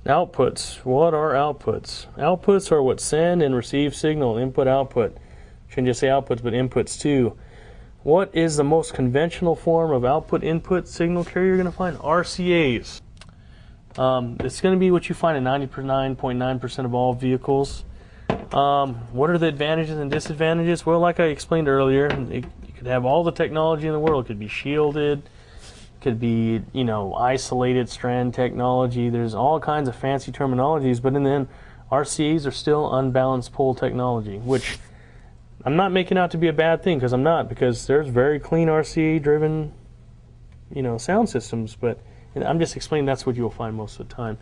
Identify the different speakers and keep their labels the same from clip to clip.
Speaker 1: Outputs. What are outputs? Outputs are what send and receive signal, input, output. Shouldn't just say outputs, but inputs too. What is the most conventional form of output-input signal carrier you're going to find? RCAs. It's going to be what you find in 99.9% of all vehicles. What are the advantages and disadvantages? Well, like I explained earlier, you could have all the technology in the world. It could be shielded, could be, isolated strand technology. There's all kinds of fancy terminologies, but in the end, RCAs are still unbalanced pole technology, which I'm not making out to be a bad thing, because I'm not, because there's very clean RCA-driven, sound systems, but I'm just explaining that's what you'll find most of the time.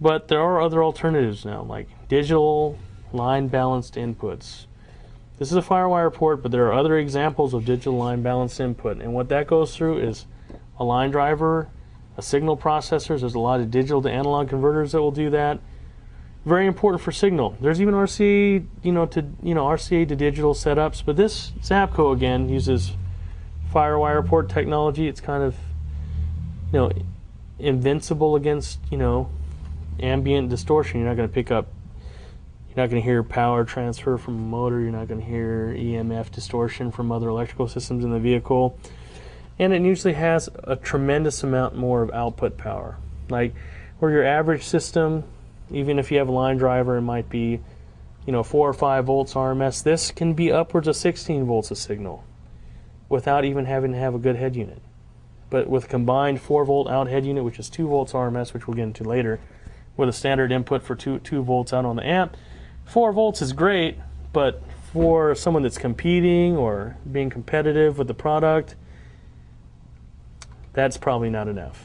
Speaker 1: But there are other alternatives now, like digital line-balanced inputs. This is a FireWire port, but there are other examples of digital line-balanced input, and what that goes through is a line driver, a signal processor. There's a lot of digital to analog converters that will do that. Very important for signal. There's even RCA, RCA to digital setups, but this Zapco again uses FireWire port technology. It's kind of, invincible against, ambient distortion. You're not going to pick up, you're not going to hear power transfer from a motor. You're not going to hear EMF distortion from other electrical systems in the vehicle. And it usually has a tremendous amount more of output power. Like where your average system, even if you have a line driver, it might be 4 or 5 volts RMS. This can be upwards of 16 volts of signal without even having to have a good head unit. But with a combined 4 volt out head unit, which is 2 volts RMS, which we'll get into later, with a standard input for 2 volts out on the amp, 4 volts is great, but for someone that's competing or being competitive with the product, that's probably not enough.